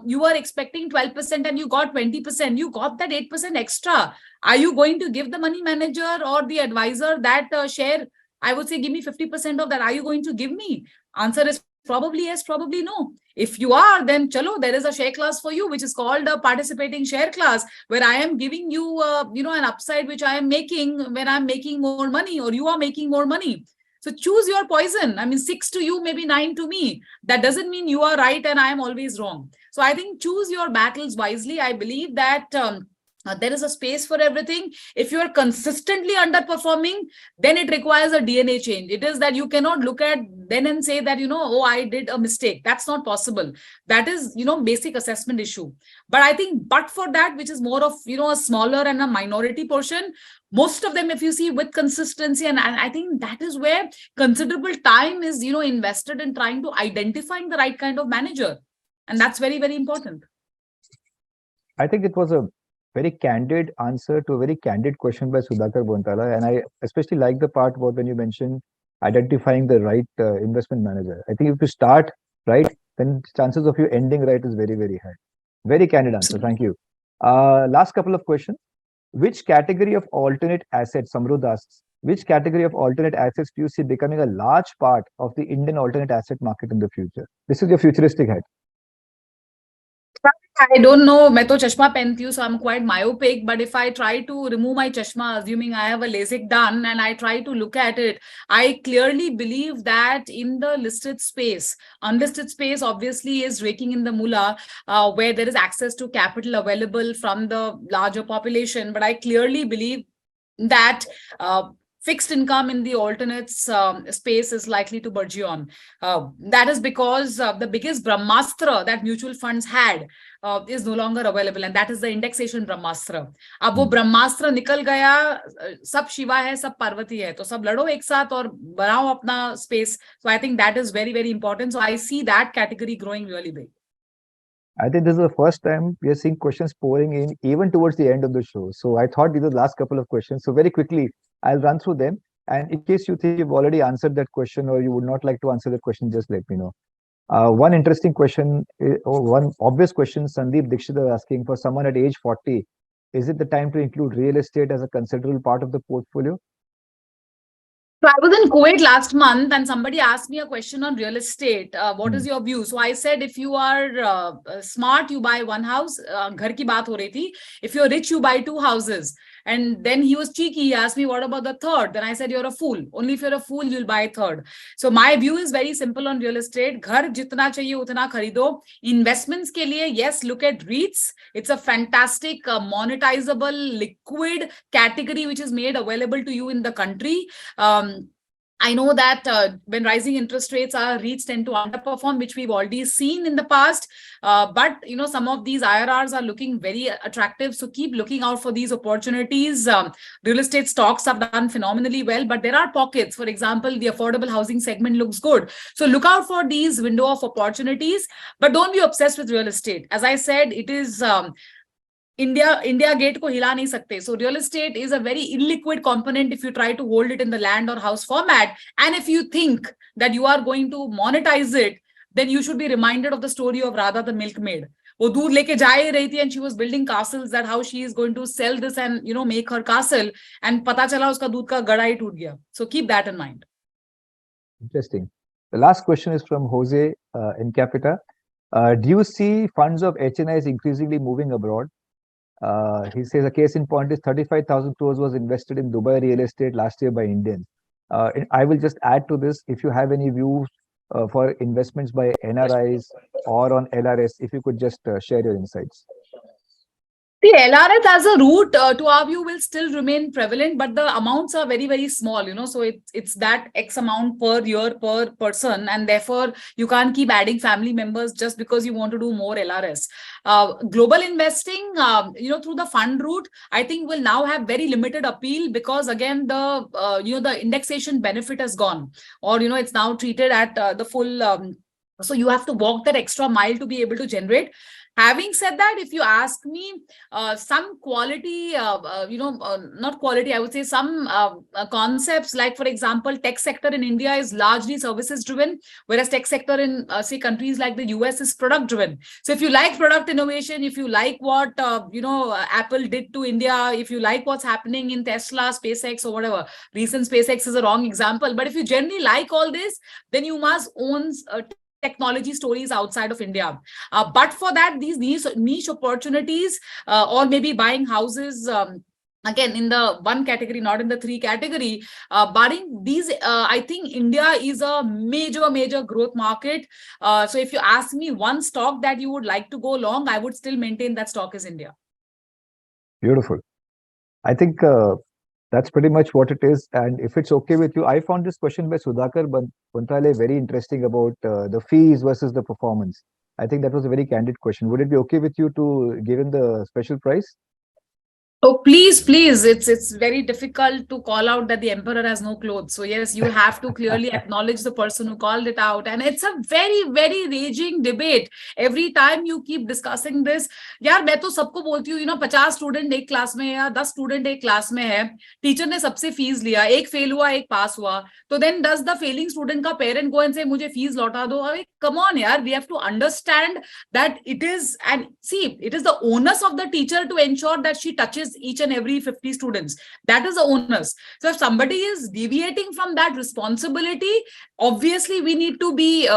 you are expecting 12% and you got 20%, you got that 8% extra? Are you going to give the money manager or the advisor that share? I would say, give me 50% of that. Are you going to give me? Answer is probably yes, probably no. If you are, then chalo, there is a share class for you, which is called a participating share class, where I am giving you, an upside, which I am making when I'm making more money, or you are making more money. So choose your poison. I mean, 6 to you, maybe 9 to me. That doesn't mean you are right and I am always wrong. So I think choose your battles wisely. I believe that There is a space for everything. If you are consistently underperforming, then it requires a DNA change. It is that you cannot look at then and say that, oh, I did a mistake. That's not possible. That is, basic assessment issue. But I think, but for that, which is more of, a smaller and a minority portion, most of them, if you see with consistency, and I think that is where considerable time is, invested in trying to identifying the right kind of manager. And that's very, very important. I think it was a very candid answer to a very candid question by Sudhakar Bontala. And I especially like the part about when you mentioned identifying the right investment manager. I think if you start right, then chances of you ending right is very, very high. Very candid answer. Thank you. Last couple of questions. Which category of alternate assets, Samrudh asks, which category of alternate assets do you see becoming a large part of the Indian alternate asset market in the future? This is your futuristic head. I don't know. मैं तो चश्मा पहनती हूँ, so I'm quite myopic. But if I try to remove my chashma, assuming I have a LASIK done, and I try to look at it, I clearly believe that in the listed space, unlisted space obviously is raking in the mullah, where there is access to capital available from the larger population. But I clearly believe that fixed income in the alternates space is likely to burgeon. That is because the biggest brahmastra that mutual funds had is no longer available, and that is the indexation brahmastra. अब वो ब्रह्मास्त्र निकल गया, सब शिवा है, सब पार्वती है, तो सब लड़ो एक साथ और बनाओ अपना space. So I think that is very, very important. So I see that category growing really big. I think this is the first time we are seeing questions pouring in even towards the end of the show. So I thought these are the last couple of questions. So very quickly, I'll run through them. And in case you think you've already answered that question or you would not like to answer that question, just let me know. One interesting question, or one obvious question, Sandeep Dixit is asking, for someone at age 40, is it the time to include real estate as a considerable part of the portfolio? So I was in Kuwait last month and somebody asked me a question on real estate. What is your view? So I said, if you are smart, you buy one house. Ghar ki baat ho rahi thi. If you're rich, you buy two houses. And then he was cheeky. He asked me, what about the third? Then I said, you're a fool. Only if you're a fool, you'll buy a third. So my view is very simple on real estate. Ghar jitna chahiye utna kharido. Investments ke liye, yes, look at REITs. It's a fantastic monetizable liquid category which is made available to you in the country. I know that when rising interest rates, our REITs tend to underperform, which we've already seen in the past. But some of these IRRs are looking very attractive. So keep looking out for these opportunities. Real estate stocks have done phenomenally well, but there are pockets. For example, the affordable housing segment looks good. So look out for these window of opportunities, but don't be obsessed with real estate. As I said, it is India gate ko hila nahi sakte. So real estate is a very illiquid component if you try to hold it in the land or house format. And if you think that you are going to monetize it, then you should be reminded of the story of Radha the milkmaid. वो दूध लेके जा ही रही थी and she was building castles, that how she is going to sell this and make her castle, and पता चला उसका दूध का गड़ा ही टूट गया. So keep that in mind. Interesting. The last question is from Jose in Capita. Do you see funds of HNIs increasingly moving abroad? He says a case in point is 35,000 crores was invested in Dubai real estate last year by Indians. I will just add to this, if you have any views for investments by NRIs or on LRS, if you could just share your insights. The LRS as a route, to our view, will still remain prevalent, but the amounts are very, very small, so it's that X amount per year per person, and therefore you can't keep adding family members just because you want to do more LRS. Global investing, through the fund route, I think will now have very limited appeal because again, the indexation benefit has gone, or, it's now treated at the full, so you have to walk that extra mile to be able to generate. Having said that, if you ask me, some quality, not quality, I would say some concepts, like for example, tech sector in India is largely services driven, whereas tech sector in say countries like the US is product driven. So if you like product innovation, if you like what Apple did to India, if you like what's happening in Tesla, SpaceX, or whatever, recent SpaceX is a wrong example, but if you generally like all this, then you must own technology stories outside of India. But for that, these niche opportunities, or maybe buying houses, again, in the one category, not in the three category, barring these, I think India is a major growth market. So if you ask me one stock that you would like to go long, I would still maintain that stock is India. Beautiful. I think that's pretty much what it is. And if it's okay with you, I found this question by Sudhakar Bantale very interesting about the fees versus the performance. I think that was a very candid question. Would it be okay with you to give him the special prize? Oh, please, please. It's very difficult to call out that the emperor has no clothes. So yes, you have to clearly acknowledge the person who called it out. And it's a very, very raging debate. Every time you keep discussing this, यार मैं तो सबको बोलती हूँ, 50 student एक class में है या 10 स्टूडेंट एक क्लास में है, टीचर ने सबसे फीस लिया, एक फेल हुआ एक पास हुआ, तो then does the failing student का पेरेंट गो एंड से मुझे फीस लौटा दो? अरे कम ऑन यार, we have to understand that it is, and see, it is the onus of the teacher to ensure that she touches each and every 50 students. That is the onus. So if somebody is deviating from that responsibility, obviously we need to be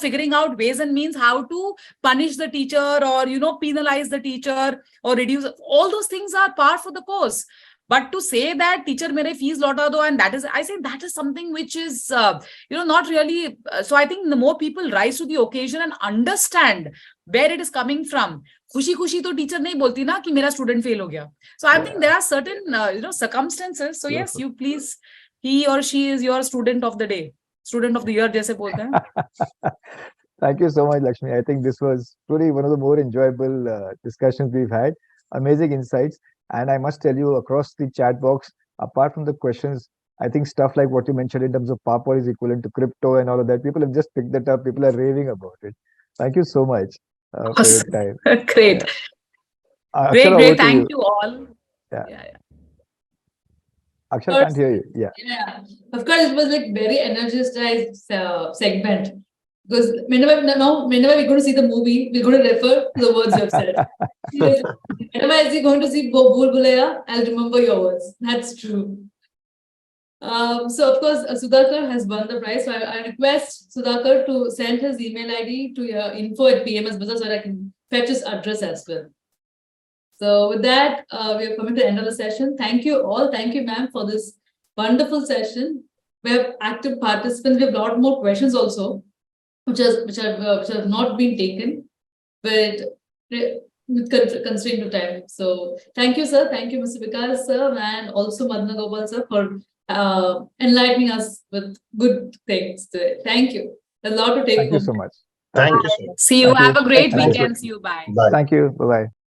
figuring out ways and means how to punish the teacher, or penalize the teacher, or reduce. All those things are par for the course. But to say that teacher mere fees lota do, and that is, I think that is something which is not really. So I think the more people rise to the occasion and understand where it is coming from. खुशी खुशी तो teacher नहीं बोलती ना कि मेरा student fail हो गया. So I think there are certain circumstances. So yes, you please, he or she is your student of the day, student of the year जैसे बोलते हैं. Thank you so much, Lakshmi. I think this was truly one of the more enjoyable discussions we've had. Amazing insights. And I must tell you, across the chat box, apart from the questions, I think stuff like what you mentioned in terms of PAPA is equivalent to crypto and all of that, people have just picked that up. People are raving about it. Thank you so much for your time. Great. Yeah. Great. Thank you all. Yeah. Akshar can't hear you. Yeah. Of course, it was like very energized segment. Because whenever we're going to see the movie, we're going to refer to the words you have said. Whenever I see going to see Bhul Bhulaiya, I'll remember your words. That's true. So of course, Sudhakar has won the prize. So I request Sudhakar to send his email ID to info@pms.bazaar so that I can fetch his address as well. So with that, we are coming to the end of the session. Thank you all. Thank you, ma'am, for this wonderful session. We have active participants. We have a lot more questions also, which have not been taken, but with constraint of time. So thank you, sir. Thank you, Mr. Vikaas, sir, and also Madanagopal, sir, for enlightening us with good things today. Thank you. A lot to take home. Thank you so much. Thank you. See you. Thank you. Have a great Thank you. weekend. See you. Bye. Bye. Thank you. Bye-bye.